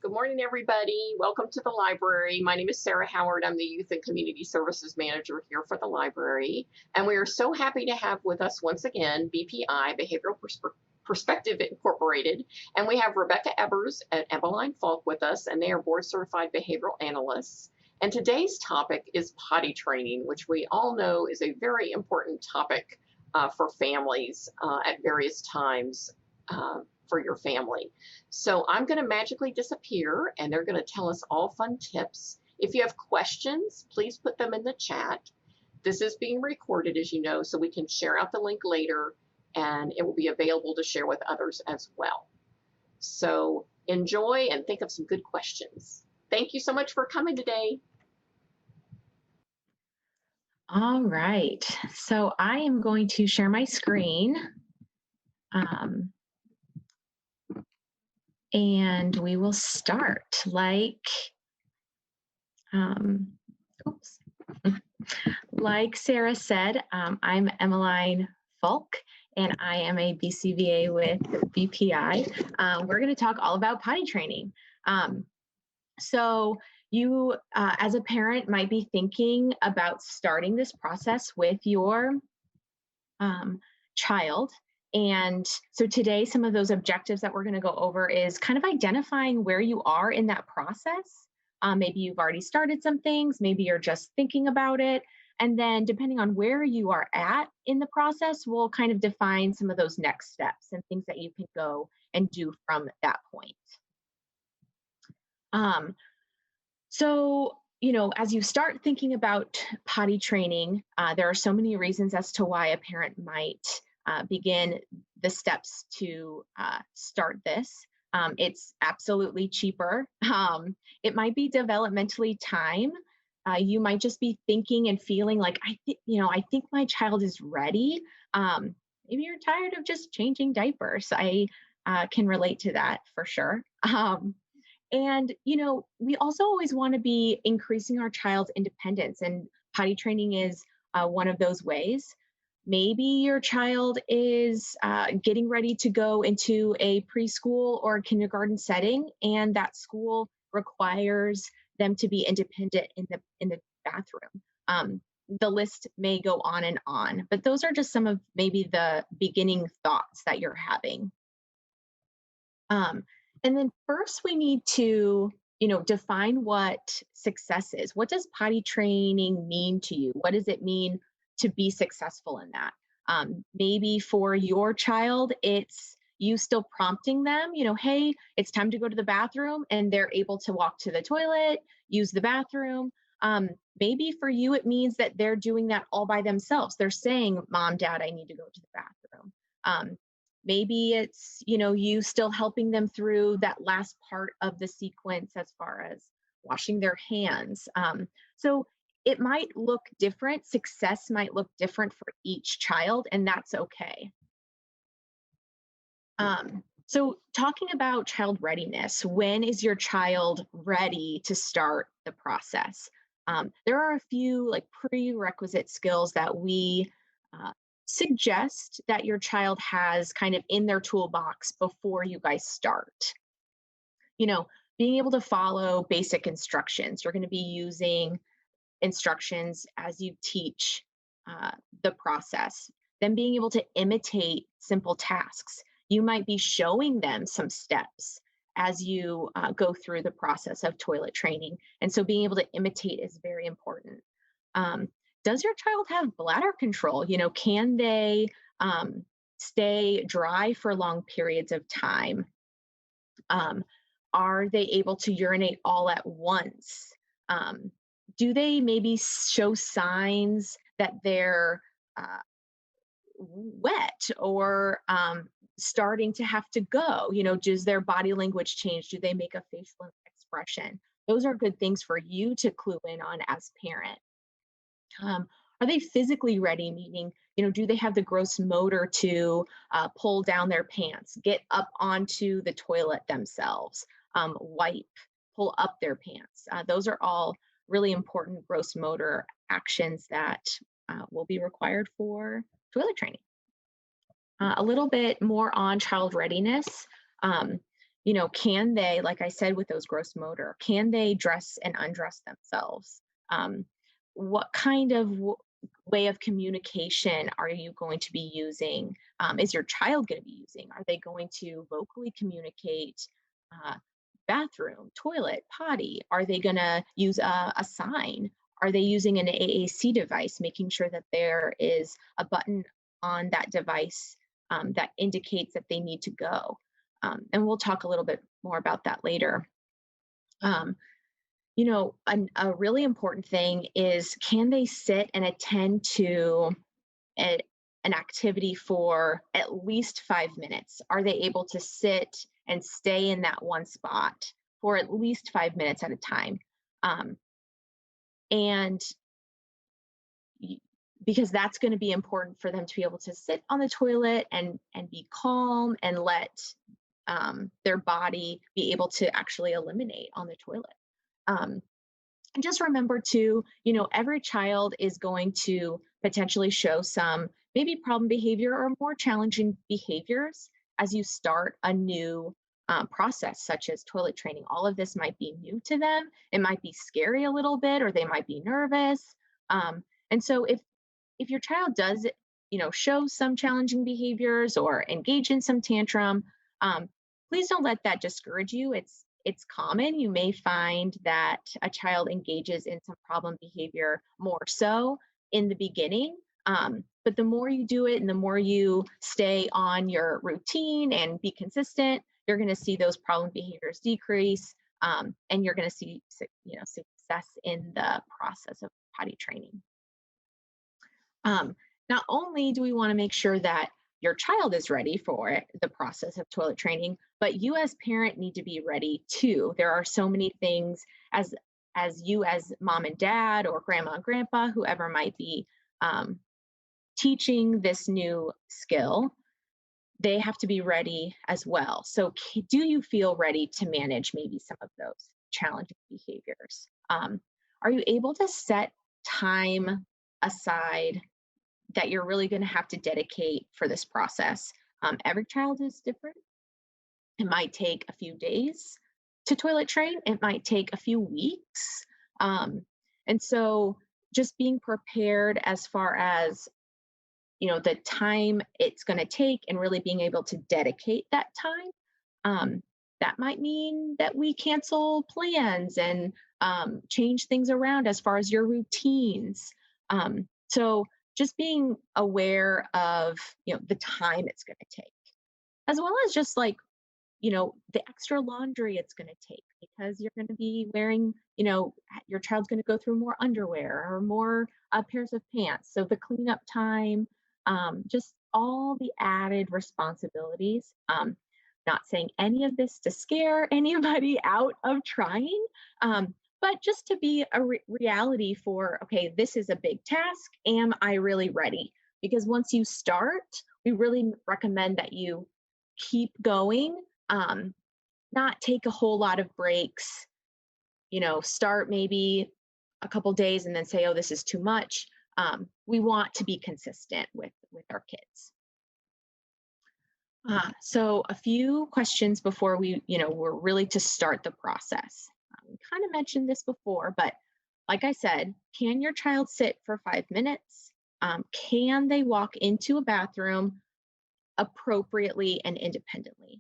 Good morning, everybody. Welcome to the library. My name is Sarah Howard. I'm the Youth and Community Services Manager here for the library. And we are so happy to have with us once again BPI, Behavioral Perspective Incorporated. And we have Rebecca Ebbers and Emeline Falk with us, and they are board certified behavioral analysts. And today's topic is potty training, which we all know is a very important topic for families at various times. For your family. So I'm going to magically disappear and they're going to tell us all fun tips. If you have questions, please put them in the chat. This is being recorded, as you know, so we can share out the link later and it will be available to share with others as well. So enjoy and think of some good questions. Thank you so much for coming today. All right, so I am going to share my screen. And we will start like Sarah said, I'm Emeline Falk, and I am a BCVA with BPI. We're going to talk all about potty training. So you, as a parent, might be thinking about starting this process with your child. And so today, some of those objectives that we're going to go over is kind of identifying where you are in that process. Maybe you've already started some things, maybe you're just thinking about it. And then depending on where you are at in the process, we'll kind of define some of those next steps and things that you can go and do from that point. So, you know, as you start thinking about potty training, there are so many reasons as to why a parent might begin the steps to start this. It's absolutely cheaper. It might be developmentally time. You might just be thinking and feeling like, I think my child is ready. Maybe you're tired of just changing diapers. I can relate to that for sure. And, you know, we also always want to be increasing our child's independence, and potty training is one of those ways. Maybe your child is getting ready to go into a preschool or kindergarten setting, and that school requires them to be independent in the bathroom. The list may go on, but those are just some of maybe the beginning thoughts that you're having. And then first we need to, you know, define what success is. What does potty training mean to you? What does it mean to be successful in that? Maybe for your child, it's you still prompting them, you know, hey, it's time to go to the bathroom, and they're able to walk to the toilet, use the bathroom. Maybe for you, it means that they're doing that all by themselves. They're saying, Mom, Dad, I need to go to the bathroom. Maybe it's, you know, you still helping them through that last part of the sequence as far as washing their hands. So it might look different. Success might look different for each child, and that's okay. So talking about child readiness, when is your child ready to start the process? There are a few like prerequisite skills that we suggest that your child has kind of in their toolbox before you guys start. You know, being able to follow basic instructions. You're going to be using instructions as you teach the process. Then being able to imitate simple tasks. You might be showing them some steps as you go through the process of toilet training. And so being able to imitate is very important. Does your child have bladder control? You know, can they stay dry for long periods of time? Are they able to urinate all at once? Do they maybe show signs that they're wet or starting to have to go? You know, does their body language change? Do they make a facial expression? Those are good things for you to clue in on as parent. Are they physically ready? Meaning, you know, do they have the gross motor to pull down their pants, get up onto the toilet themselves, wipe, pull up their pants? Those are all really important gross motor actions that will be required for toilet training. A little bit more on child readiness. Can they, like I said, with those gross motor, can they dress and undress themselves? What kind of way of communication are you going to be using? Is your child going to be using? Are they going to vocally communicate? Uh, Bathroom, toilet, potty? Are they going to use a sign? Are they using an AAC device, making sure that there is a button on that device that indicates that they need to go? And we'll talk a little bit more about that later. Um, a really important thing is, can they sit and attend to a, an activity for at least 5 minutes? Are they able to sit and stay in that one spot for at least 5 minutes at a time? Um, and because that's going to be important for them to be able to sit on the toilet and be calm and let their body be able to actually eliminate on the toilet. And just remember too, every child is going to potentially show some maybe problem behavior or more challenging behaviors as you start a new process, such as toilet training. All of this might be new to them. It might be scary a little bit, or they might be nervous. And so if your child does, show some challenging behaviors or engage in some tantrum, please don't let that discourage you. It's common. You may find that a child engages in some problem behavior more so in the beginning. But the more you do it and the more you stay on your routine and be consistent, you're going to see those problem behaviors decrease, and you're going to see success in the process of potty training. Not only do we want to make sure that your child is ready for the process of toilet training, but you as parent need to be ready too. There are so many things as you as mom and dad or grandma and grandpa, whoever might be teaching this new skill, they have to be ready as well. So do you feel ready to manage maybe some of those challenging behaviors? Are you able to set time aside that you're really going to have to dedicate for this process? Every child is different. It might take a few days to toilet train. It might take a few weeks. And so just being prepared as far as, the time it's going to take and really being able to dedicate that time. That might mean that we cancel plans and change things around as far as your routines. So just being aware of, the time it's going to take, as well as just like, the extra laundry it's going to take, because you're going to be wearing, your child's going to go through more underwear or more pairs of pants. So the cleanup time, just all the added responsibilities. Not saying any of this to scare anybody out of trying, but just to be a reality for, okay, this is a big task. Am I really ready? Because once you start, we really recommend that you keep going, not take a whole lot of breaks, start maybe a couple days and then say, oh, this is too much. We want to be consistent with our kids. So a few questions before we're really to start the process. We kind of mentioned this before, but like I said, can your child sit for 5 minutes? Can they walk into a bathroom appropriately and independently?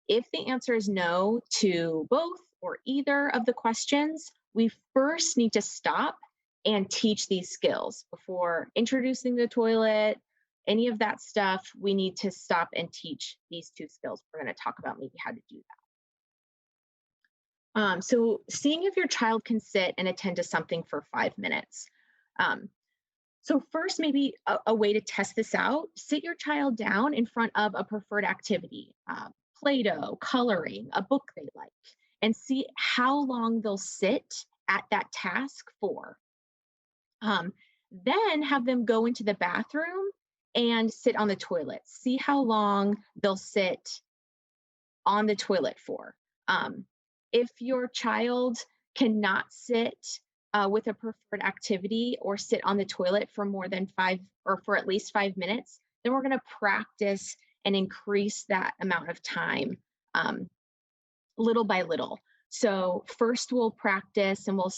If the answer is no to both or either of the questions, we first need to stop and teach these skills before introducing the toilet. Any of that stuff, we need to stop and teach these two skills. We're going to talk about maybe how to do that. So seeing if your child can sit and attend to something for 5 minutes. So first, maybe a way to test this out, sit your child down in front of a preferred activity, Play-Doh, coloring, a book they like, and see how long they'll sit at that task for. Then have them go into the bathroom and sit on the toilet. See how long they'll sit on the toilet for. If your child cannot sit with a preferred activity or sit on the toilet for more than 5 or for at least 5 minutes, then we're going to practice and increase that amount of time little by little. So first we'll practice and we'll,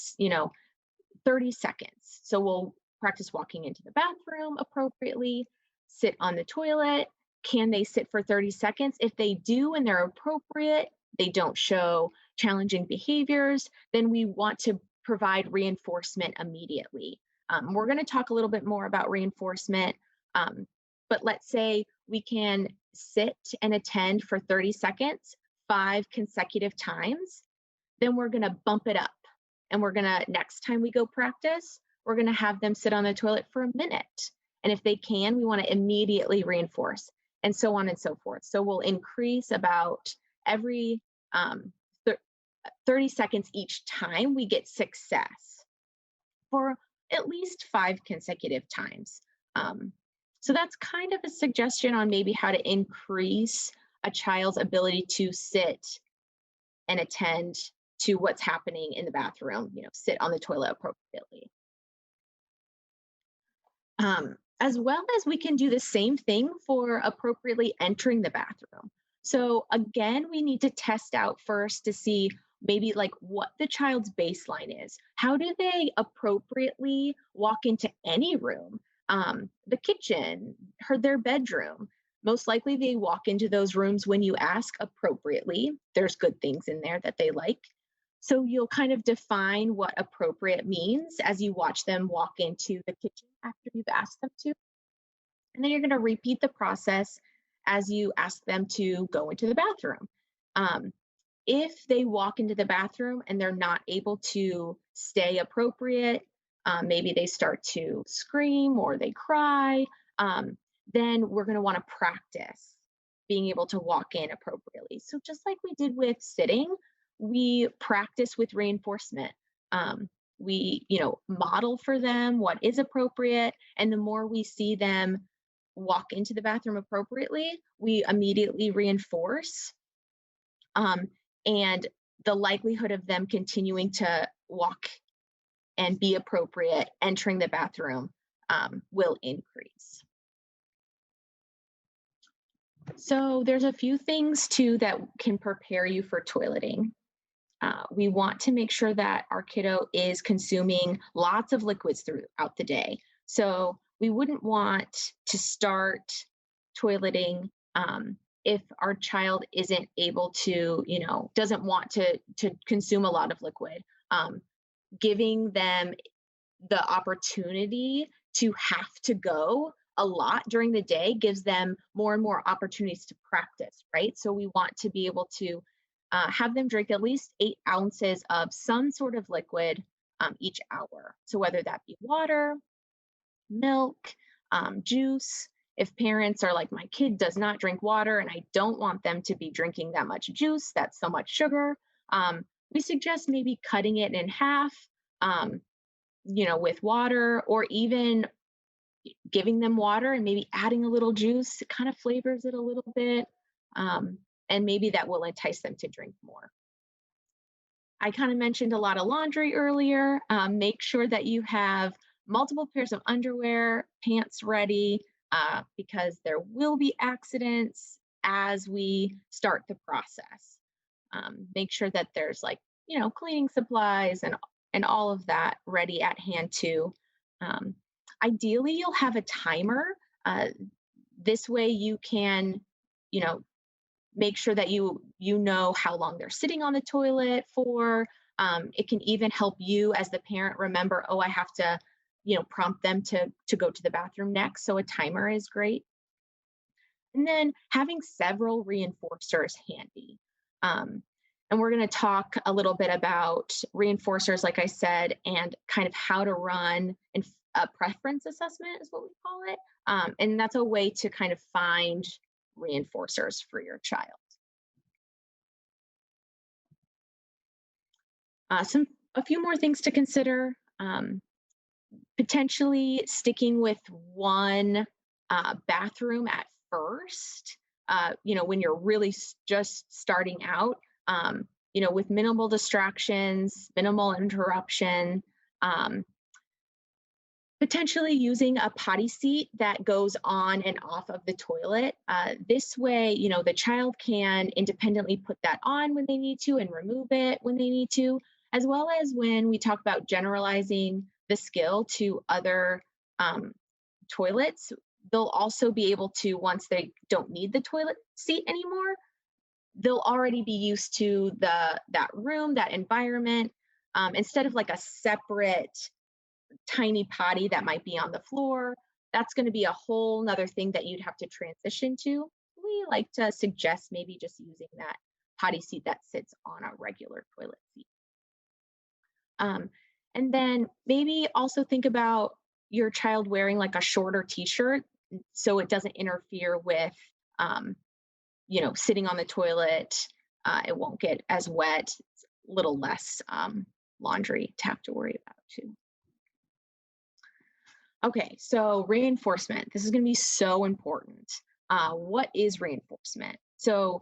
30 seconds. So we'll practice walking into the bathroom appropriately, sit on the toilet. Can they sit for 30 seconds? If they do and they're appropriate, they don't show challenging behaviors, then we want to provide reinforcement immediately. We're going to talk a little bit more about reinforcement, but let's say we can sit and attend for 30 seconds, 5 consecutive times, then we're going to bump it up. And we're going to, next time we go practice, we're going to have them sit on the toilet for a minute. And if they can, we want to immediately reinforce, and so on and so forth. So we'll increase about every 30 seconds each time we get success for at least 5 consecutive times. So that's kind of a suggestion on maybe how to increase a child's ability to sit and attend to what's happening in the bathroom, sit on the toilet appropriately. As well as we can do the same thing for appropriately entering the bathroom. So again, we need to test out first to see maybe like what the child's baseline is. How do they appropriately walk into any room? The kitchen, their bedroom. Most likely they walk into those rooms when you ask appropriately. There's good things in there that they like. So you'll kind of define what appropriate means as you watch them walk into the kitchen after you've asked them to. And then you're going to repeat the process as you ask them to go into the bathroom. If they walk into the bathroom and they're not able to stay appropriate, maybe they start to scream or they cry, then we're going to want to practice being able to walk in appropriately. So just like we did with sitting, we practice with reinforcement. We, model for them what is appropriate. And the more we see them walk into the bathroom appropriately, we immediately reinforce. And the likelihood of them continuing to walk and be appropriate entering the bathroom will increase. So there's a few things too that can prepare you for toileting. We want to make sure that our kiddo is consuming lots of liquids throughout the day. So we wouldn't want to start toileting if our child isn't able to, doesn't want to consume a lot of liquid. Giving them the opportunity to have to go a lot during the day gives them more and more opportunities to practice, right? So we want to be able to have them drink at least 8 ounces of some sort of liquid each hour. So whether that be water, milk, juice. If parents are like, my kid does not drink water and I don't want them to be drinking that much juice, that's so much sugar, we suggest maybe cutting it in half, with water, or even giving them water and maybe adding a little juice. It kind of flavors it a little bit. And maybe that will entice them to drink more. I kind of mentioned a lot of laundry earlier. Make sure that you have multiple pairs of underwear, pants ready, because there will be accidents as we start the process. Make sure that there's cleaning supplies and all of that ready at hand too. Ideally, you'll have a timer. This way you can, make sure that you know how long they're sitting on the toilet for. It can even help you as the parent remember, oh, I have to, prompt them to go to the bathroom next. So a timer is great. And then having several reinforcers handy. And we're going to talk a little bit about reinforcers, like I said, and kind of how to run a preference assessment is what we call it. And that's a way to kind of find reinforcers for your child. A few more things to consider. Potentially sticking with one bathroom at first, when you're really just starting out, with minimal distractions, minimal interruption. Potentially using a potty seat that goes on and off of the toilet. This way, the child can independently put that on when they need to and remove it when they need to, as well as when we talk about generalizing the skill to other toilets, they'll also be able to, once they don't need the toilet seat anymore, they'll already be used to that room, that environment, instead of like a separate tiny potty that might be on the floor. That's going to be a whole nother thing that you'd have to transition to. We like to suggest maybe just using that potty seat that sits on a regular toilet seat. And then maybe also think about your child wearing like a shorter t-shirt so it doesn't interfere with, sitting on the toilet. It won't get as wet. It's a little less laundry to have to worry about too. Okay, so reinforcement. This is going to be so important. What is reinforcement? So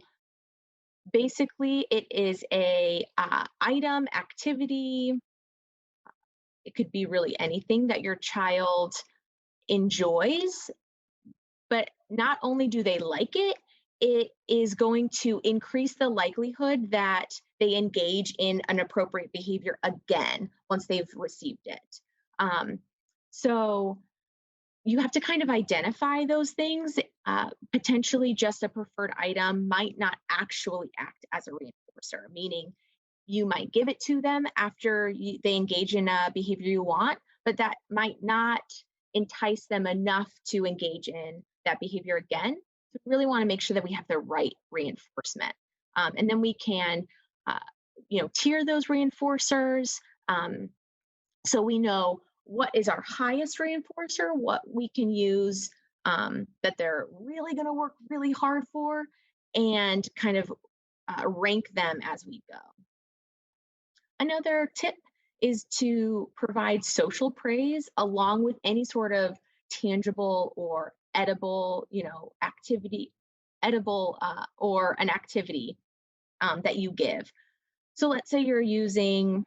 basically, it is a item, activity. It could be really anything that your child enjoys, but not only do they like it, it is going to increase the likelihood that they engage in an appropriate behavior again once they've received it. So you have to kind of identify those things. Potentially just a preferred item might not actually act as a reinforcer, meaning you might give it to them after they engage in a behavior you want, but that might not entice them enough to engage in that behavior again. So we really want to make sure that we have the right reinforcement. And then we can, tier those reinforcers. So we know what is our highest reinforcer, what we can use that they're really going to work really hard for, and kind of rank them as we go. Another tip is to provide social praise along with any sort of tangible or edible, activity, edible or an activity that you give. So let's say you're using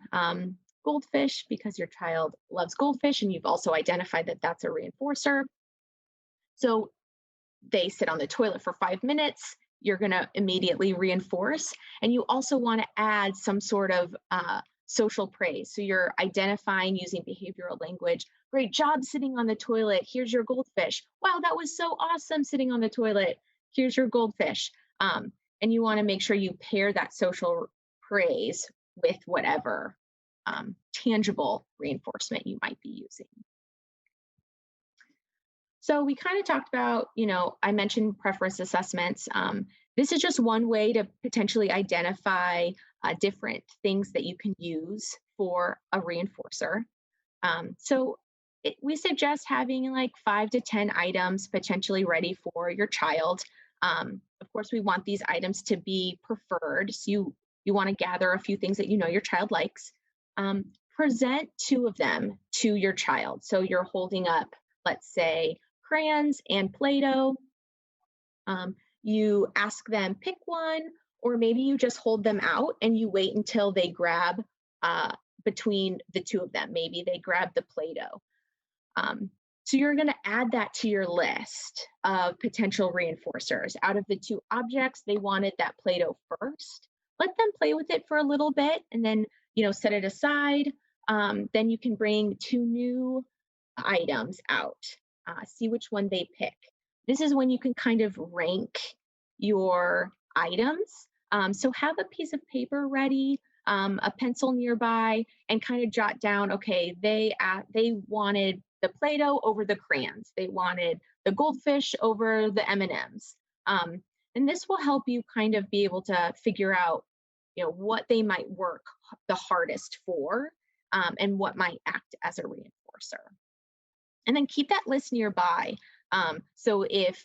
goldfish because your child loves goldfish and you've also identified that that's a reinforcer. So they sit on the toilet for 5 minutes, you're going to immediately reinforce. And you also want to add some sort of social praise. So you're identifying using behavioral language. Great job sitting on the toilet. Here's your goldfish. Wow, that was so awesome sitting on the toilet. Here's your goldfish. And you want to make sure you pair that social praise with whatever tangible reinforcement you might be using. So we kind of talked about, I mentioned preference assessments. This is just one way to potentially identify different things that you can use for a reinforcer. We suggest having like 5 to 10 items potentially ready for your child. Of course, we want these items to be preferred. So you want to gather a few things that your child likes. Present 2 of them to your child. So you're holding up, let's say, crayons and Play-Doh. You ask them pick one, or maybe you just hold them out and you wait until they grab between the 2 of them. Maybe they grab the Play-Doh. So you're going to add that to your list of potential reinforcers. Out of the 2 objects, they wanted that Play-Doh first. Let them play with it for a little bit and then, set it aside. Then you can bring 2 new items out. See which one they pick. This is when you can kind of rank your items. So have a piece of paper ready, a pencil nearby, and kind of jot down, okay, they wanted the Play-Doh over the crayons. They wanted the goldfish over the M&Ms. And this will help you kind of be able to figure out, what they might work the hardest for, and what might act as a reinforcer. And then keep that list nearby. So if,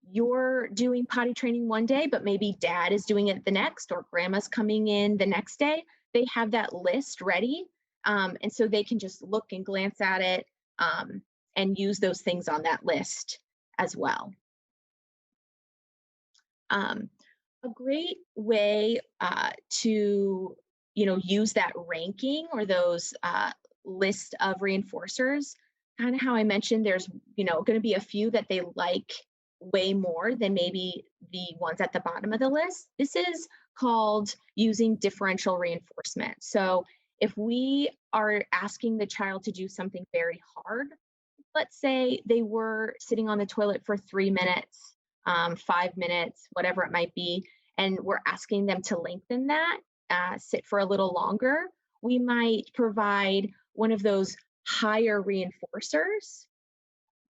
you're doing potty training one day, but maybe dad is doing it the next, or grandma's coming in the next day, they have that list ready. And so they can just look and glance at it and use those things on that list as well. A great way to, use that ranking or those list of reinforcers, kind of how I mentioned, there's, going to be a few that they like way more than maybe the ones at the bottom of the list. This is called using differential reinforcement. So if we are asking the child to do something very hard, let's say they were sitting on the toilet for 3 minutes, 5 minutes, whatever it might be, and we're asking them to lengthen that, sit for a little longer, we might provide one of those higher reinforcers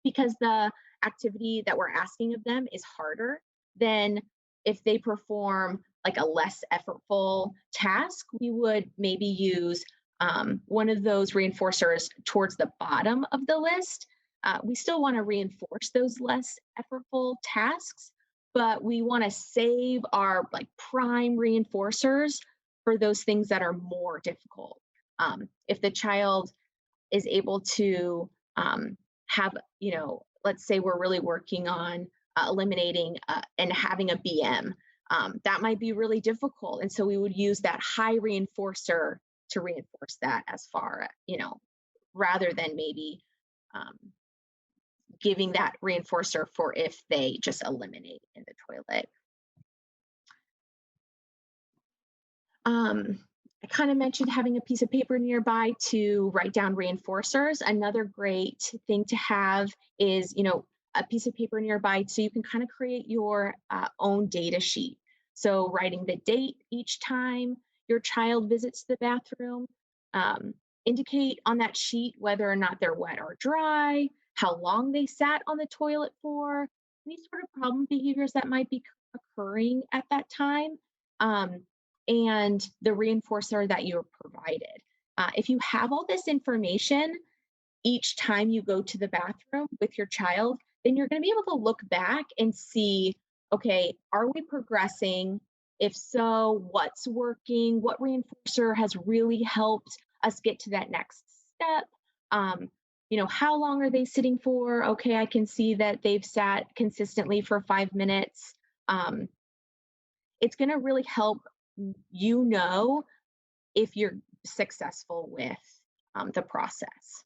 because the activity that we're asking of them is harder than if they perform like a less effortful task. We would maybe use one of those reinforcers towards the bottom of the list. We still want to reinforce those less effortful tasks, but we want to save our like prime reinforcers for those things that are more difficult. If the child is able to have, let's say we're really working on eliminating and having a BM, that might be really difficult. And so we would use that high reinforcer to reinforce that as far, rather than maybe giving that reinforcer for if they just eliminate in the toilet. I kind of mentioned having a piece of paper nearby to write down reinforcers. Another great thing to have is, a piece of paper nearby so you can kind of create your own data sheet. So writing the date each time your child visits the bathroom, indicate on that sheet whether or not they're wet or dry, how long they sat on the toilet for, any sort of problem behaviors that might be occurring at that time. And the reinforcer that you're provided. If you have all this information each time you go to the bathroom with your child, then you're going to be able to look back and see, okay, are we progressing? If so, what's working? What reinforcer has really helped us get to that next step? How long are they sitting for? Okay, I can see that they've sat consistently for 5 minutes. It's going to really help if you're successful with the process.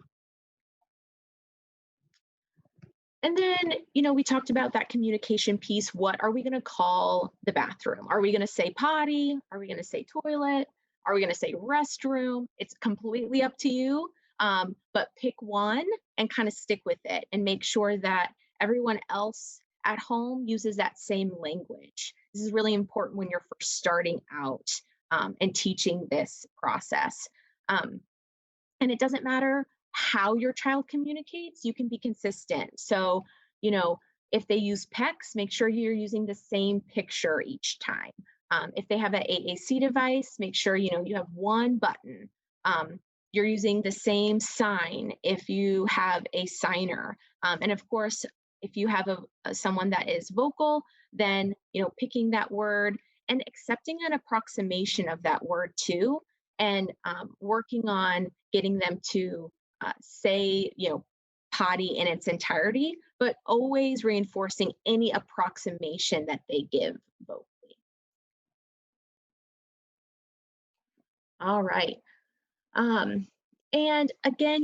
And then, we talked about that communication piece. What are we going to call the bathroom? Are we going to say potty? Are we going to say toilet? Are we going to say restroom? It's completely up to you, but pick one and kind of stick with it and make sure that everyone else at home uses that same language. This is really important when you're first starting out and teaching this process. And it doesn't matter how your child communicates, you can be consistent. So, if they use PECs, make sure you're using the same picture each time. If they have an AAC device, make sure, you have one button. You're using the same sign if you have a signer. And of course, if you have someone that is vocal, then, picking that word and accepting an approximation of that word too, and working on getting them to say, potty in its entirety, but always reinforcing any approximation that they give vocally. All right. And again,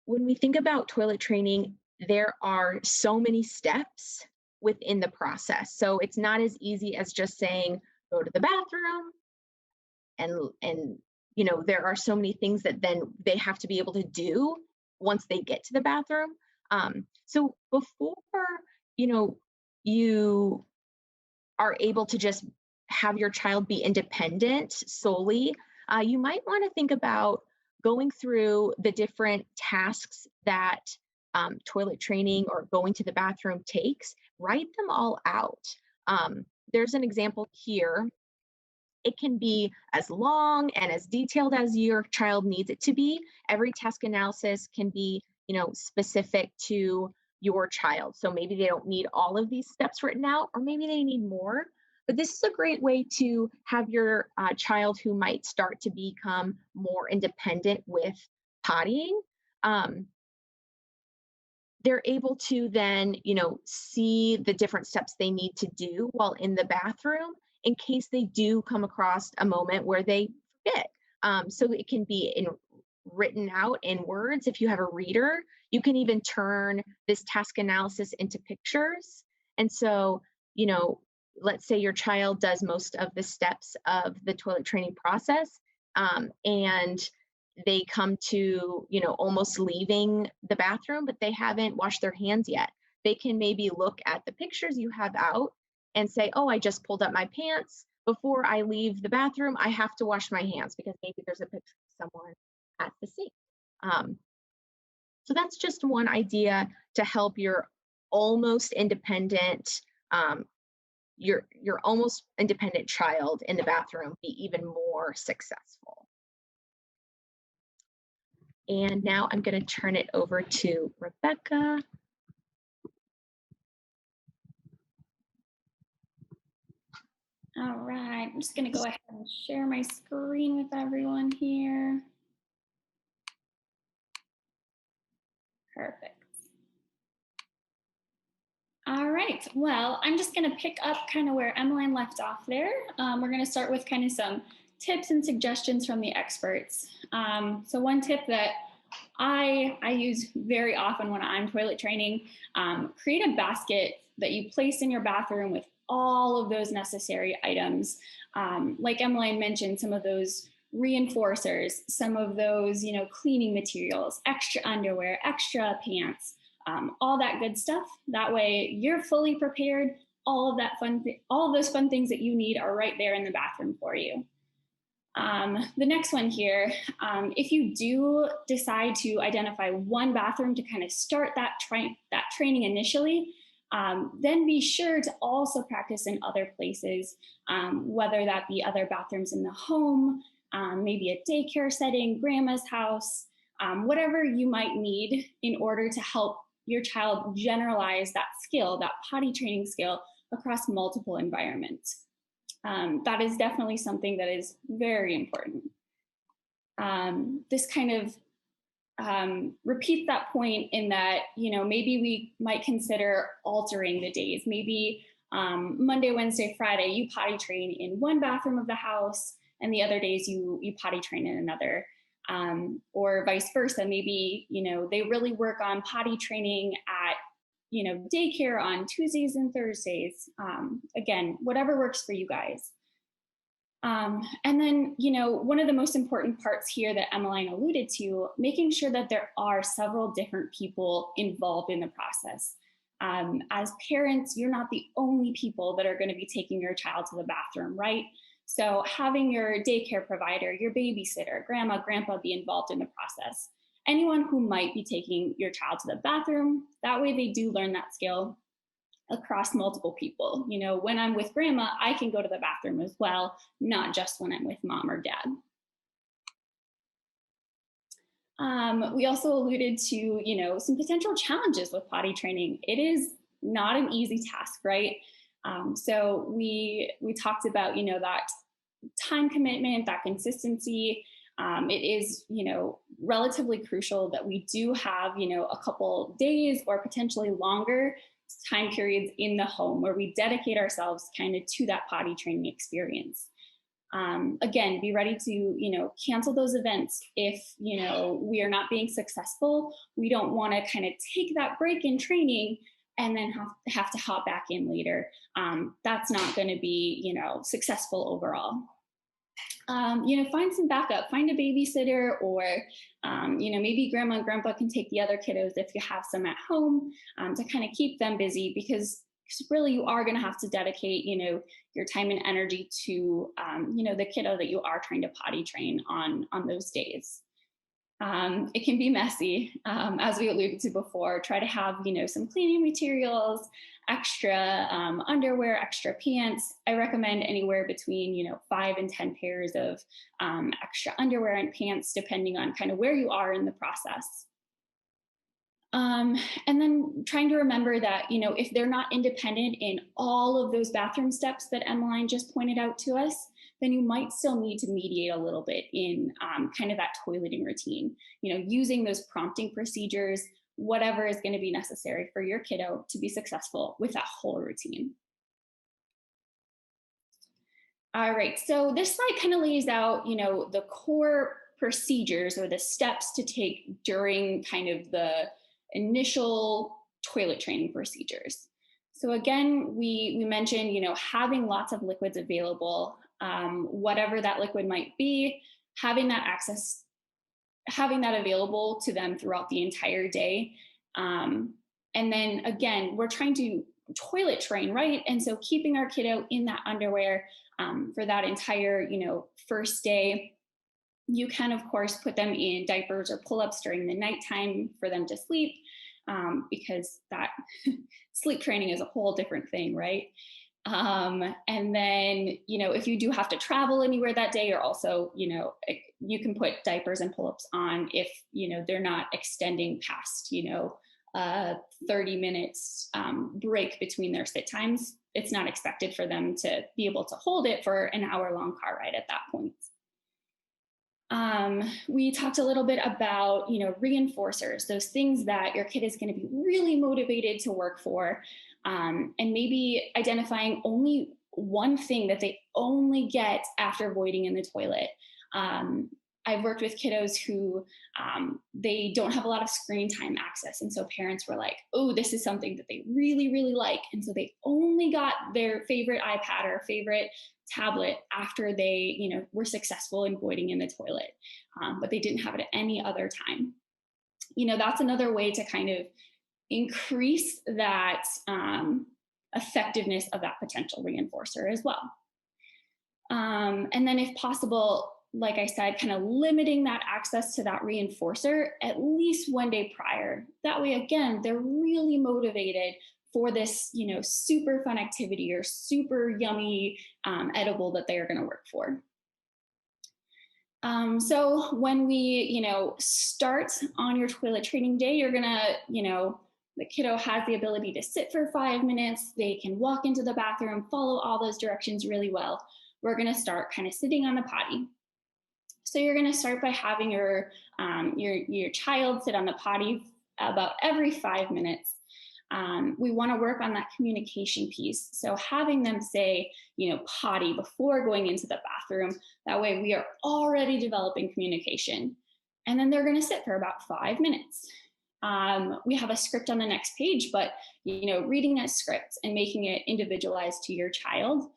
when we think about toilet training, there are so many steps within the process. So it's not as easy as just saying, go to the bathroom, and there are so many things that then they have to be able to do once they get to the bathroom. So before, you are able to just have your child be independent solely, you might want to think about going through the different tasks that toilet training or going to the bathroom takes, write them all out. There's an example here. It can be as long and as detailed as your child needs it to be. Every task analysis can be, specific to your child. So maybe they don't need all of these steps written out, or maybe they need more. But this is a great way to have your child who might start to become more independent with pottying. They're able to then, see the different steps they need to do while in the bathroom in case they do come across a moment where they forget. So it can be in written out in words. If you have a reader, you can even turn this task analysis into pictures. And so, you know, let's say your child does most of the steps of the toilet training process, and they come to, you know, almost leaving the bathroom, but they haven't washed their hands yet. They can maybe look at the pictures you have out and say, oh, I just pulled up my pants. Before I leave the bathroom, I have to wash my hands because maybe there's a picture of someone at the sink. So that's just one idea to help your almost independent, your almost independent child in the bathroom be even more successful. And now I'm going to turn it over to Rebecca. All right, I'm just going to go ahead and share my screen with everyone here. Perfect. All right, well, I'm just going to pick up kind of where Emeline left off there. We're going to start with kind of some tips and suggestions from the experts. So one tip that I use very often when I'm toilet training, create a basket that you place in your bathroom with all of those necessary items. Like Emeline mentioned, some of those reinforcers, some of those, you know, cleaning materials, extra underwear, extra pants, all that good stuff. That way you're fully prepared. All of that all of those fun things that you need are right there in the bathroom for you. The next one here, if you do decide to identify one bathroom to kind of start that training initially, then be sure to also practice in other places, whether that be other bathrooms in the home, maybe a daycare setting, grandma's house, whatever you might need in order to help your child generalize that skill, that potty training skill, across multiple environments. That is definitely something that is very important. This kind of repeats that point in that, you know, maybe we might consider altering the days. Maybe Monday, Wednesday, Friday, you potty train in one bathroom of the house, and the other days you potty train in another. Or vice versa. Maybe, you know, they really work on potty training at, you know, daycare on Tuesdays and Thursdays. Again, whatever works for you guys. And then, you know, one of the most important parts here that Emeline alluded to, making sure that there are several different people involved in the process. As parents, you're not the only people that are going to be taking your child to the bathroom, right? So having your daycare provider, your babysitter, grandma, grandpa be involved in the process. Anyone who might be taking your child to the bathroom, that way they do learn that skill across multiple people. You know, when I'm with grandma, I can go to the bathroom as well, not just when I'm with mom or dad. We also alluded to, you know, some potential challenges with potty training. It is not an easy task, right? So we talked about, you know, that time commitment, that consistency. It is, you know, relatively crucial that we do have, you know, a couple days or potentially longer time periods in the home where we dedicate ourselves kind of to that potty training experience. Again, be ready to, you know, cancel those events if, you know, we are not being successful. We don't want to kind of take that break in training and then have to hop back in later. That's not going to be, you know, successful overall. You know, find some backup, find a babysitter, or, you know, maybe grandma and grandpa can take the other kiddos if you have some at home, to kind of keep them busy, because really you are going to have to dedicate, you know, your time and energy to, you know, the kiddo that you are trying to potty train on those days. It can be messy, as we alluded to before. Try to have, you know, some cleaning materials, extra underwear, extra pants. I recommend anywhere between, you know, 5 and 10 pairs of extra underwear and pants, depending on kind of where you are in the process. And then trying to remember that, you know, if they're not independent in all of those bathroom steps that Emeline just pointed out to us, then you might still need to mediate a little bit in kind of that toileting routine, you know, using those prompting procedures, whatever is going to be necessary for your kiddo to be successful with that whole routine. All right, so this slide kind of lays out, you know, the core procedures or the steps to take during kind of the initial toilet training procedures. So again, we mentioned, having lots of liquids available, whatever that liquid might be, having that access, having that available to them throughout the entire day. And then again, we're trying to toilet train, right? And so keeping our kiddo in that underwear for that entire, first day. You can, of course, put them in diapers or pull-ups during the nighttime for them to sleep, because that sleep training is a whole different thing, right? And then, if you do have to travel anywhere that day, or also, you can put diapers and pull-ups on if, they're not extending past, 30 minutes break between their sit times. It's not expected for them to be able to hold it for an hour-long car ride at that point. We talked a little bit about, reinforcers, those things that your kid is going to be really motivated to work for, and maybe identifying only one thing that they only get after voiding in the toilet. I've worked with kiddos who they don't have a lot of screen time access. And so parents were like, oh, this is something that they really, really like. And so they only got their favorite iPad or favorite tablet after they, were successful in voiding in the toilet, but they didn't have it at any other time. That's another way to kind of increase that effectiveness of that potential reinforcer as well. And then if possible, like I said, kind of limiting that access to that reinforcer at least one day prior. That way, again, they're really motivated for this, super fun activity or super yummy edible that they are going to work for. So when we, start on your toilet training day, you're going to, the kiddo has the ability to sit for 5 minutes. They can walk into the bathroom, follow all those directions really well. We're going to start kind of sitting on the potty. So you're going to start by having your child sit on the potty about every 5 minutes. We want to work on that communication piece. So having them say, potty before going into the bathroom. That way we are already developing communication. And then they're going to sit for about 5 minutes. We have a script on the next page, but, reading that script and making it individualized to your child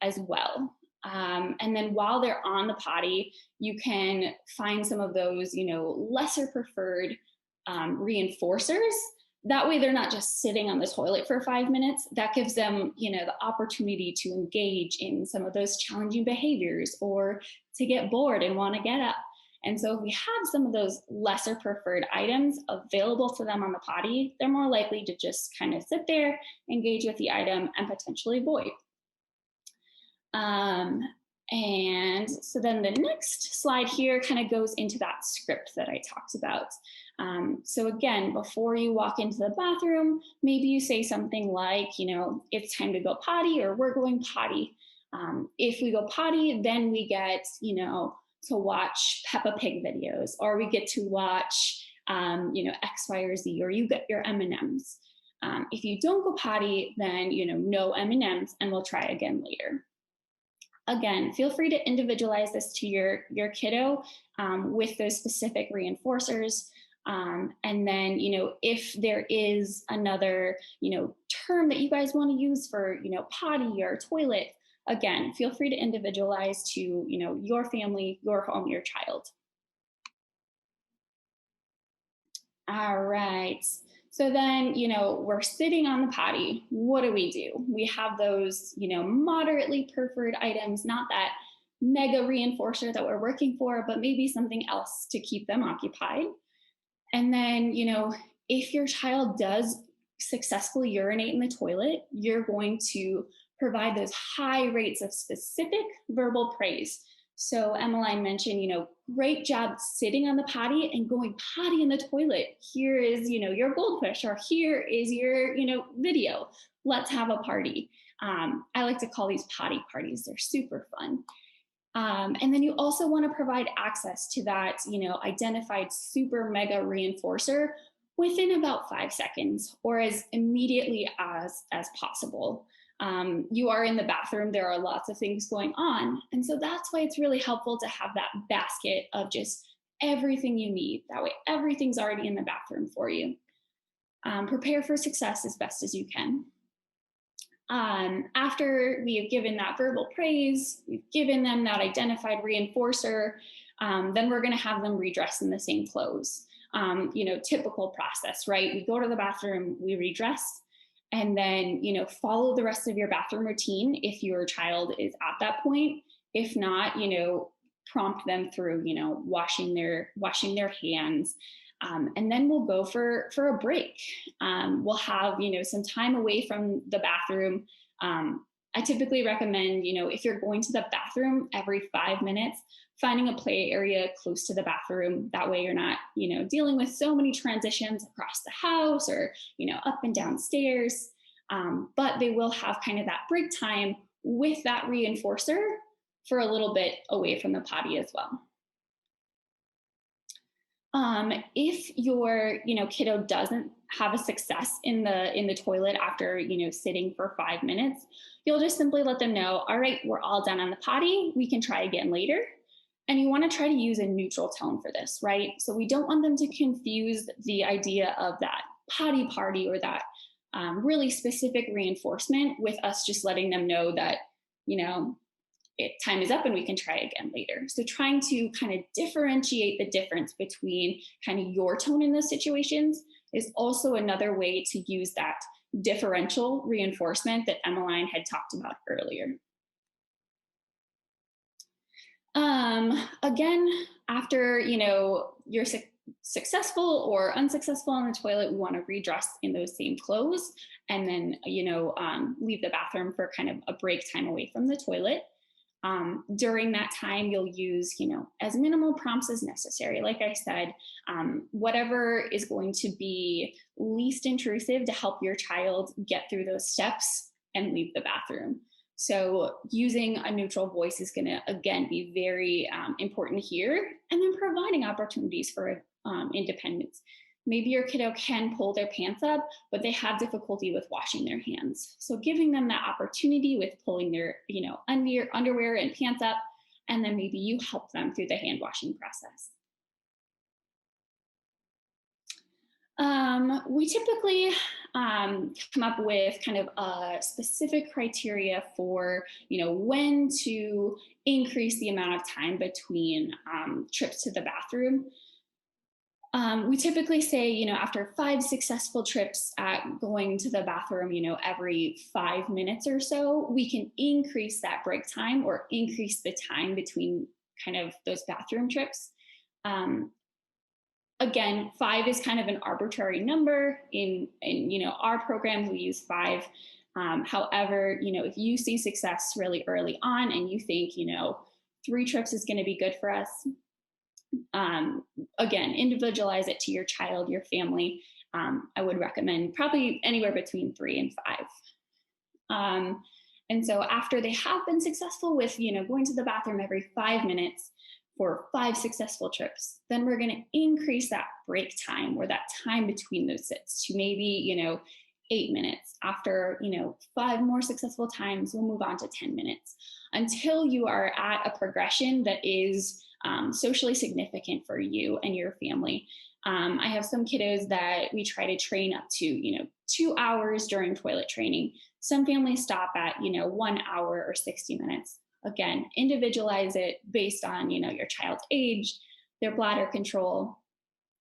as well. And then while they're on the potty, you can find some of those, lesser preferred reinforcers. That way they're not just sitting on the toilet for 5 minutes. That gives them, the opportunity to engage in some of those challenging behaviors or to get bored and want to get up. And so if we have some of those lesser preferred items available to them on the potty, they're more likely to just kind of sit there, engage with the item, and potentially void. And so then the next slide here kind of goes into that script that I talked about. So again, before you walk into the bathroom, maybe you say something like, it's time to go potty, or we're going potty. If we go potty, then we get, to watch Peppa Pig videos, or we get to watch, X, Y, or Z, or you get your M&Ms. If you don't go potty, then, no M&Ms, and we'll try again later. Again, feel free to individualize this to your kiddo with those specific reinforcers. And then, if there is another, term that you guys want to use for, potty or toilet, again, feel free to individualize to, your family, your home, your child. All right. So then, we're sitting on the potty. What do? We have those, moderately preferred items, not that mega reinforcer that we're working for, but maybe something else to keep them occupied. And then, if your child does successfully urinate in the toilet, you're going to provide those high rates of specific verbal praise. So Emeline mentioned, great job sitting on the potty and going potty in the toilet. Here is, your goldfish, or here is your, video. Let's have a party. I like to call these potty parties. They're super fun. And then you also want to provide access to that, identified super mega reinforcer within about 5 seconds, or as immediately as possible. You are in the bathroom, there are lots of things going on. And so that's why it's really helpful to have that basket of just everything you need. That way, everything's already in the bathroom for you. Prepare for success as best as you can. After we have given that verbal praise, we've given them that identified reinforcer, then we're going to have them redress in the same clothes. Typical process, right? We go to the bathroom, we redress, and then, follow the rest of your bathroom routine if your child is at that point. If not, prompt them through, washing their hands. And then we'll go for a break. We'll have, some time away from the bathroom. I typically recommend, if you're going to the bathroom every 5 minutes, finding a play area close to the bathroom. That way you're not, dealing with so many transitions across the house or, up and down stairs. But they will have kind of that break time with that reinforcer for a little bit away from the potty as well. If your, kiddo doesn't have a success in the toilet after, sitting for 5 minutes, you'll just simply let them know, all right, we're all done on the potty. We can try again later. And you want to try to use a neutral tone for this, right? So we don't want them to confuse the idea of that potty party or that really specific reinforcement with us just letting them know that, time is up and we can try again later. So trying to kind of differentiate the difference between kind of your tone in those situations is also another way to use that differential reinforcement that Emeline had talked about earlier. Again, after, you're successful or unsuccessful on the toilet, we want to redress in those same clothes and then, leave the bathroom for kind of a break time away from the toilet. During that time, you'll use, as minimal prompts as necessary. Like I said, whatever is going to be least intrusive to help your child get through those steps and leave the bathroom. So using a neutral voice is going to, again, be very important here. And then providing opportunities for independence. Maybe your kiddo can pull their pants up, but they have difficulty with washing their hands. So giving them that opportunity with pulling their, underwear and pants up, and then maybe you help them through the hand washing process. We typically come up with kind of a specific criteria for, when to increase the amount of time between trips to the bathroom. We typically say, after 5 successful trips at going to the bathroom, every 5 minutes or so, we can increase that break time or increase the time between kind of those bathroom trips. Again, 5 is kind of an arbitrary number. In our programs, we use 5. However, if you see success really early on and you think, 3 trips is going to be good for us, again, individualize it to your child, your family. I would recommend probably anywhere between 3 and 5. And so after they have been successful with, going to the bathroom every 5 minutes for 5 successful trips, then we're going to increase that break time or that time between those sits to maybe, 8 minutes. After, 5 more successful times, we'll move on to 10 minutes until you are at a progression that is socially significant for you and your family. I have some kiddos that we try to train up to, 2 hours during toilet training. Some families stop at, 1 hour or 60 minutes. Again, individualize it based on, your child's age, their bladder control,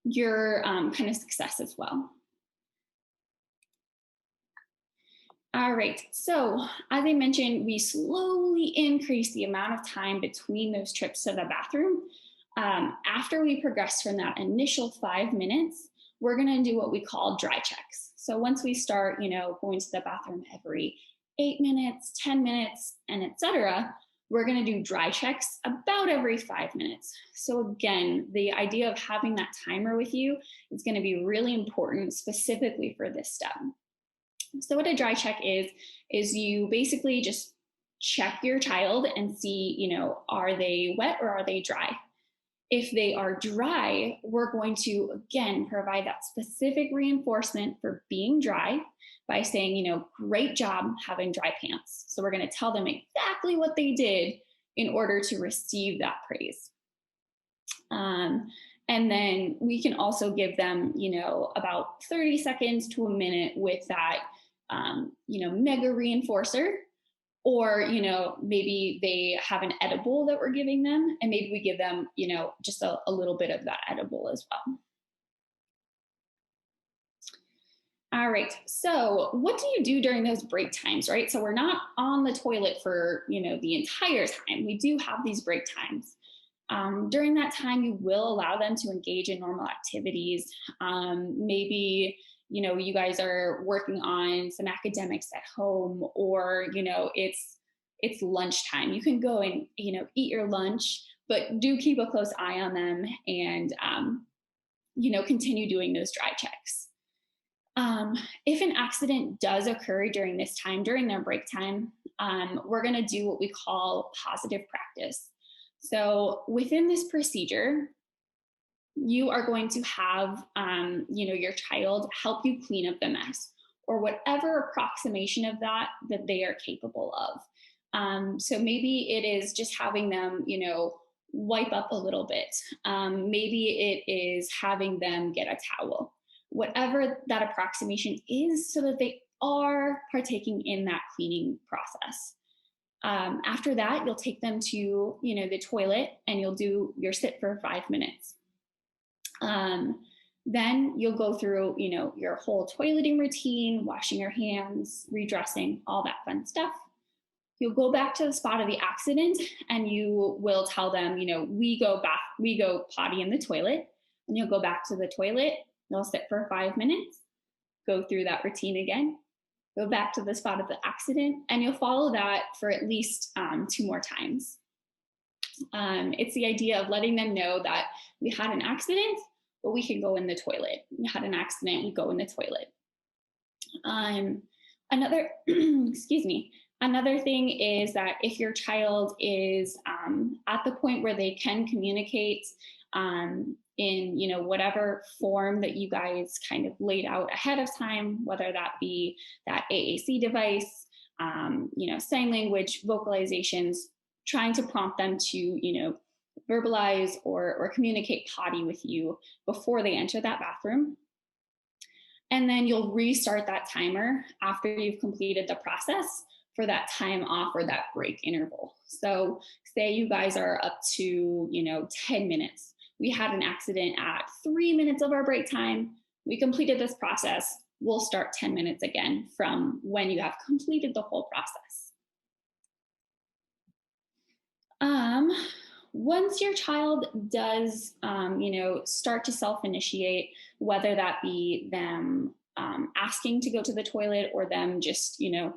your kind of success as well. All right, so as I mentioned, we slowly increase the amount of time between those trips to the bathroom. After we progress from that initial 5 minutes, we're gonna do what we call dry checks. So once we start, going to the bathroom every 8 minutes, 10 minutes, and etc., we're gonna do dry checks about every 5 minutes. So again, the idea of having that timer with you is gonna be really important specifically for this step. So what a dry check is you basically just check your child and see, are they wet or are they dry? If they are dry, we're going to, again, provide that specific reinforcement for being dry by saying, you know, great job having dry pants. So we're going to tell them exactly what they did in order to receive that praise. And then we can also give them, you know, about 30 seconds to a minute with that, you know, mega reinforcer. Or, you know, maybe they have an edible that we're giving them, and maybe we give them, you know, just a little bit of that edible as well. All right, so what do you do during those break times, right? So we're not on the toilet for, you know, the entire time. We do have these break times. During that time, you will allow them to engage in normal activities. Maybe, you know, you guys are working on some academics at home, or, you know, it's lunchtime. You can go and, you know, eat your lunch, but do keep a close eye on them, and, you know, continue doing those dry checks. If an accident does occur during this time, during their break time, we're going to do what we call positive practice. So within this procedure, you are going to have, you know, your child help you clean up the mess, or whatever approximation of that they are capable of. So maybe it is just having them, you know, wipe up a little bit. Maybe it is having them get a towel, whatever that approximation is, so that they are partaking in that cleaning process. After that, you'll take them to, you know, the toilet, and you'll do your sit for 5 minutes. Then you'll go through, you know, your whole toileting routine, washing your hands, redressing, all that fun stuff. You'll go back to the spot of the accident, and you will tell them, you know, we go potty in the toilet, and you'll go back to the toilet. You'll sit for 5 minutes, go through that routine again, go back to the spot of the accident, and you'll follow that for at least 2 more times. It's the idea of letting them know that we had an accident, but we can go in the toilet. We had an accident, we go in the toilet. Another, excuse me, another thing is that if your child is at the point where they can communicate in, you know, whatever form that you guys kind of laid out ahead of time, whether that be that AAC device, you know, sign language, vocalizations, trying to prompt them to, you know, verbalize or communicate potty with you before they enter that bathroom. And then you'll restart that timer after you've completed the process for that time off or that break interval. So say you guys are up to, you know, 10 minutes. We had an accident at 3 minutes of our break time. We completed this process. We'll start 10 minutes again from when you have completed the whole process. Once your child does, you know, start to self-initiate, whether that be them asking to go to the toilet or them just, you know,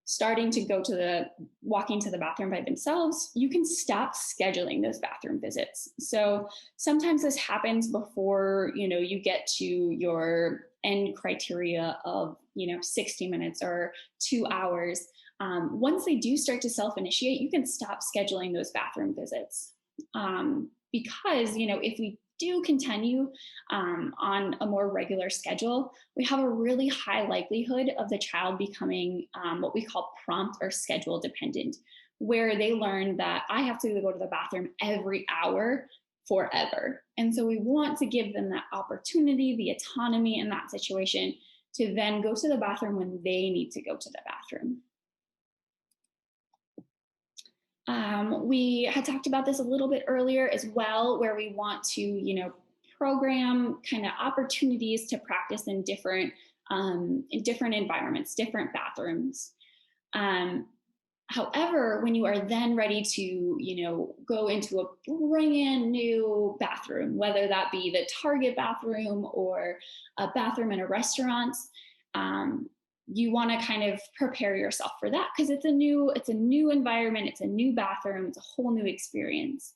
starting to walking to the bathroom by themselves, you can stop scheduling those bathroom visits. So sometimes this happens before, you know, you get to your end criteria of, you know, 60 minutes or 2 hours. Once they do start to self-initiate, you can stop scheduling those bathroom visits. Because, you know, if we do continue on a more regular schedule, we have a really high likelihood of the child becoming what we call prompt or schedule dependent, where they learn that I have to go to the bathroom every hour forever. And so we want to give them that opportunity, the autonomy in that situation to then go to the bathroom when they need to go to the bathroom. We had talked about this a little bit earlier as well, where we want to, you know, program kind of opportunities to practice in different environments, different bathrooms. However, when you are then ready to, you know, go into a brand new bathroom, whether that be the Target bathroom or a bathroom in a restaurant, you want to kind of prepare yourself for that, because it's a new environment, it's a new bathroom, it's a whole new experience.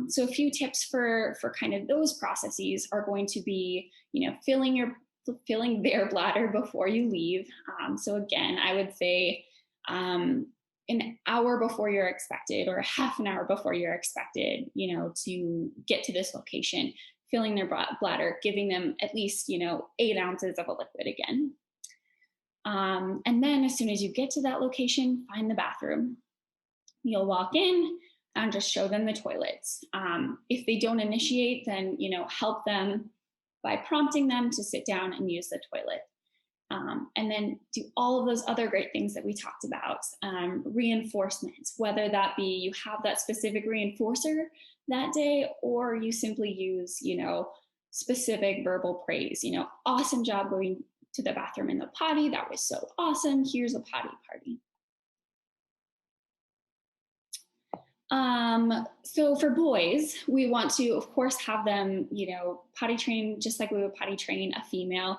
So a few tips for kind of those processes are going to be, you know, filling their bladder before you leave. So again, I would say an hour before you're expected or half an hour before you're expected, to get to this location, filling their bladder, giving them at least, 8 ounces of a liquid again. And then as soon as you get to that location, find the bathroom. You'll walk in and just show them the toilets. If they don't initiate, then, help them by prompting them to sit down and use the toilet. And then do all of those other great things that we talked about. Reinforcements, whether that be you have that specific reinforcer that day, or you simply use, specific verbal praise, awesome job going to the bathroom in the potty. That was so awesome. Here's a potty party. So for boys, we want to, of course, have them, potty train just like we would potty train a female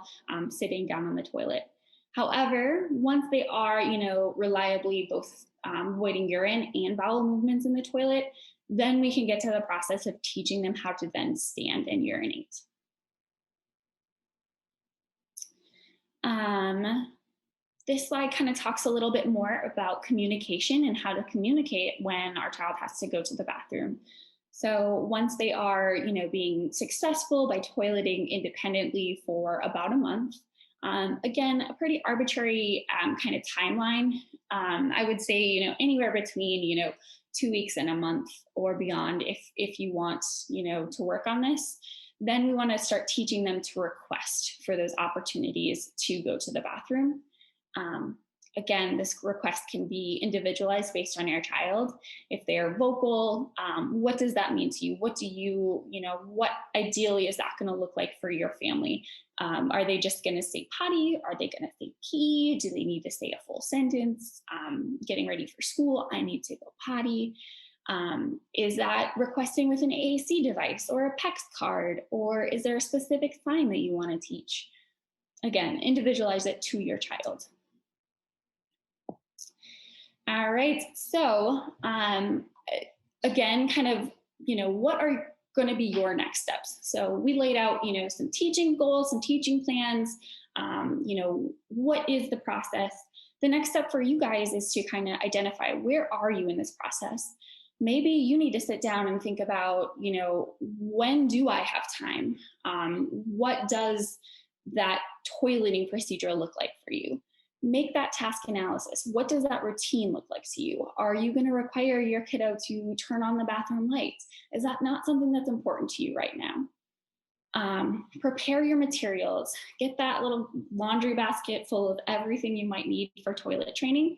sitting down on the toilet. However, once they are, reliably both voiding urine and bowel movements in the toilet, then we can get to the process of teaching them how to then stand and urinate. This slide kind of talks a little bit more about communication and how to communicate when our child has to go to the bathroom. So once they are, being successful by toileting independently for about a month, again, a pretty arbitrary kind of timeline. I would say, anywhere between, 2 weeks and a month or beyond if you want, to work on this. Then we want to start teaching them to request for those opportunities to go to the bathroom. Again, this request can be individualized based on your child. If they are vocal, what does that mean to you? What do you, what ideally is that going to look like for your family? Are they just going to say potty? Are they going to say pee? Do they need to say a full sentence? Getting ready for school, I need to go potty. Is that requesting with an AAC device or a PEX card? Or is there a specific sign that you want to teach? Again, individualize it to your child. All right, so again, kind of, what are going to be your next steps? So we laid out, some teaching goals, some teaching plans, what is the process? The next step for you guys is to kind of identify, where are you in this process? Maybe you need to sit down and think about, when do I have time? What does that toileting procedure look like for you? Make that task analysis. What does that routine look like to you? Are you going to require your kiddo to turn on the bathroom lights? Is that not something that's important to you right now? Prepare your materials. Get that little laundry basket full of everything you might need for toilet training.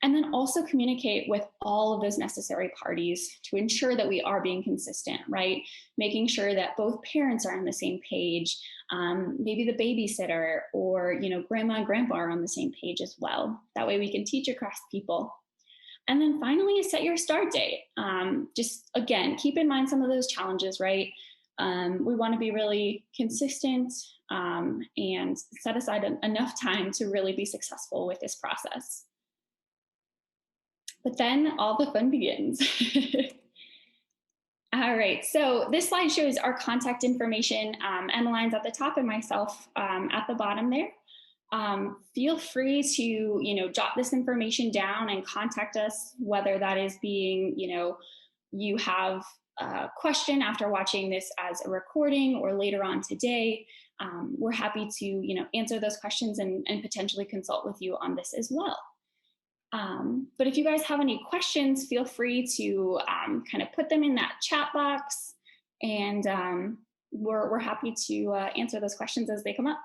And then also communicate with all of those necessary parties to ensure that we are being consistent, right? Making sure that both parents are on the same page, maybe the babysitter or, grandma and grandpa are on the same page as well. That way we can teach across people. And then finally, set your start date. Just again, keep in mind some of those challenges, right? We want to be really consistent and set aside enough time to really be successful with this process. But then all the fun begins. All right, so this slide shows our contact information. Emeline's at the top and myself at the bottom there. Feel free to, jot this information down and contact us, whether that is being, you have a question after watching this as a recording or later on today. We're happy to, answer those questions and potentially consult with you on this as well. But if you guys have any questions, feel free to kind of put them in that chat box, and we're happy to answer those questions as they come up.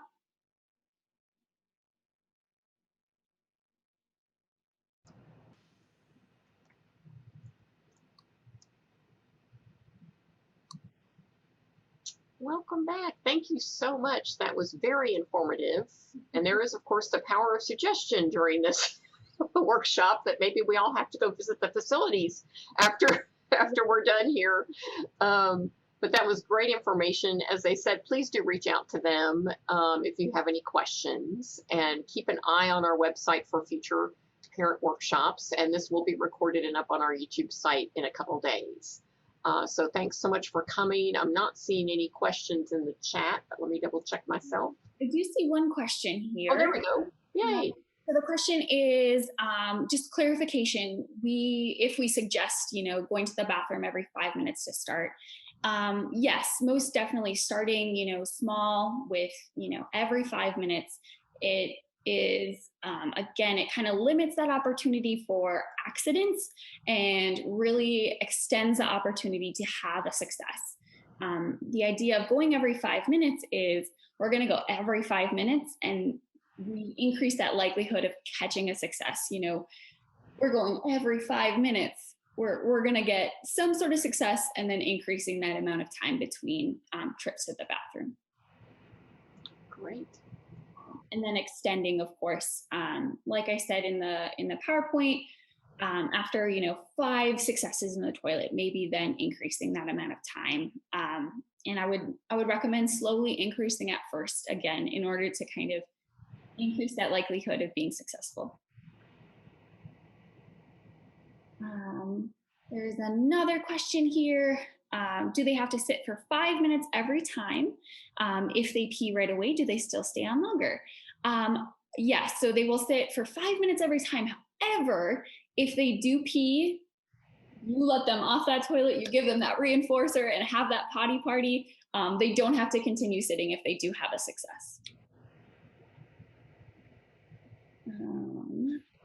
Welcome back. Thank you so much. That was very informative. And there is, of course, the power of suggestion during this workshop that maybe we all have to go visit the facilities after we're done here. But that was great information. As they said, please do reach out to them if you have any questions, and keep an eye on our website for future parent workshops. And this will be recorded and up on our YouTube site in a couple days. So thanks so much for coming. I'm not seeing any questions in the chat, but let me double check myself. I do see one question here. Oh, there we go. Yay. So the question is just clarification. If we suggest, going to the bathroom every 5 minutes to start, yes, most definitely starting, small with, every 5 minutes. It is, again, it kind of limits that opportunity for accidents and really extends the opportunity to have a success. The idea of going every 5 minutes is we're going to go every 5 minutes and we increase that likelihood of catching a success. We're going every 5 minutes. We're going to get some sort of success and then increasing that amount of time between trips to the bathroom. Great. And then extending, of course, like I said in the PowerPoint, after 5 successes in the toilet, maybe then increasing that amount of time. And I would recommend slowly increasing at first, again, in order to kind of increase that likelihood of being successful. There's another question here. Do they have to sit for 5 minutes every time? If they pee right away, do they still stay on longer? Yes, so they will sit for 5 minutes every time. However, if they do pee, you let them off that toilet, you give them that reinforcer and have that potty party. They don't have to continue sitting if they do have a success.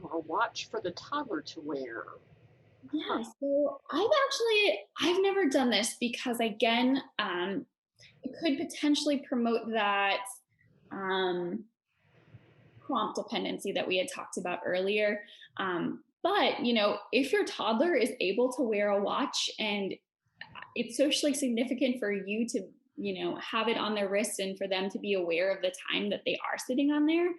Or watch for the toddler to wear. Yeah, so I've never done this because, again, it could potentially promote that prompt dependency that we had talked about earlier. But, if your toddler is able to wear a watch and it's socially significant for you to, have it on their wrist and for them to be aware of the time that they are sitting on there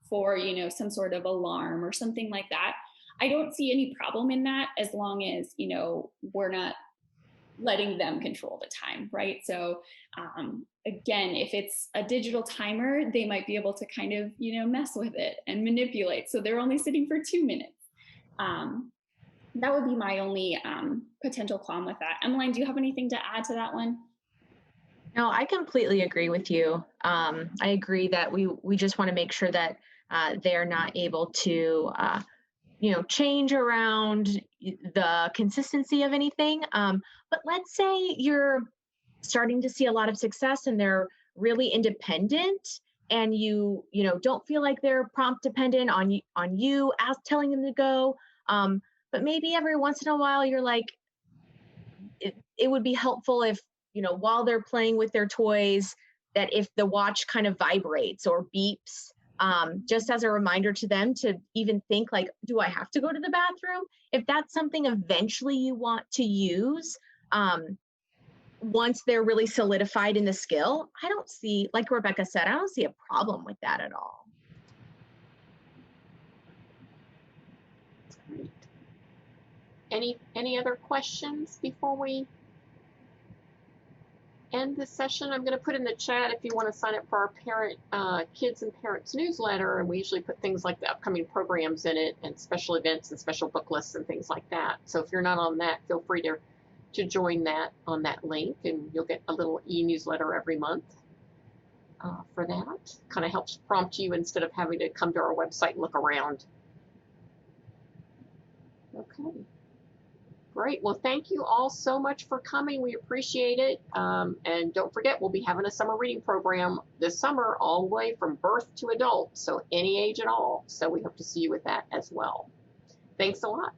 for, some sort of alarm or something like that, I don't see any problem in that as long as, we're not letting them control the time, right? So again, if it's a digital timer, they might be able to kind of, mess with it and manipulate. So they're only sitting for 2 minutes. That would be my only potential qualm with that. Emeline, do you have anything to add to that one? No, I completely agree with you. I agree that we just want to make sure that they're not able to, change around the consistency of anything. But let's say you're starting to see a lot of success and they're really independent, and you don't feel like they're prompt dependent on you telling them to go. But maybe every once in a while you're like, it would be helpful if, while they're playing with their toys, that if the watch kind of vibrates or beeps, just as a reminder to them to even think like, do I have to go to the bathroom? If that's something eventually you want to use, once they're really solidified in the skill, I don't see, like Rebecca said, I don't see a problem with that at all. Great. Any other questions before we end this session? I'm going to put in the chat if you want to sign up for our kids and parents newsletter, and we usually put things like the upcoming programs in it and special events and special book lists and things like that. So if you're not on that, feel free to join that on that link, and you'll get a little e-newsletter every month for that. Kind of helps prompt you instead of having to come to our website and look around. Okay. Great. Well, thank you all so much for coming. We appreciate it. And don't forget, we'll be having a summer reading program this summer all the way from birth to adult, so any age at all. So we hope to see you with that as well. Thanks a lot.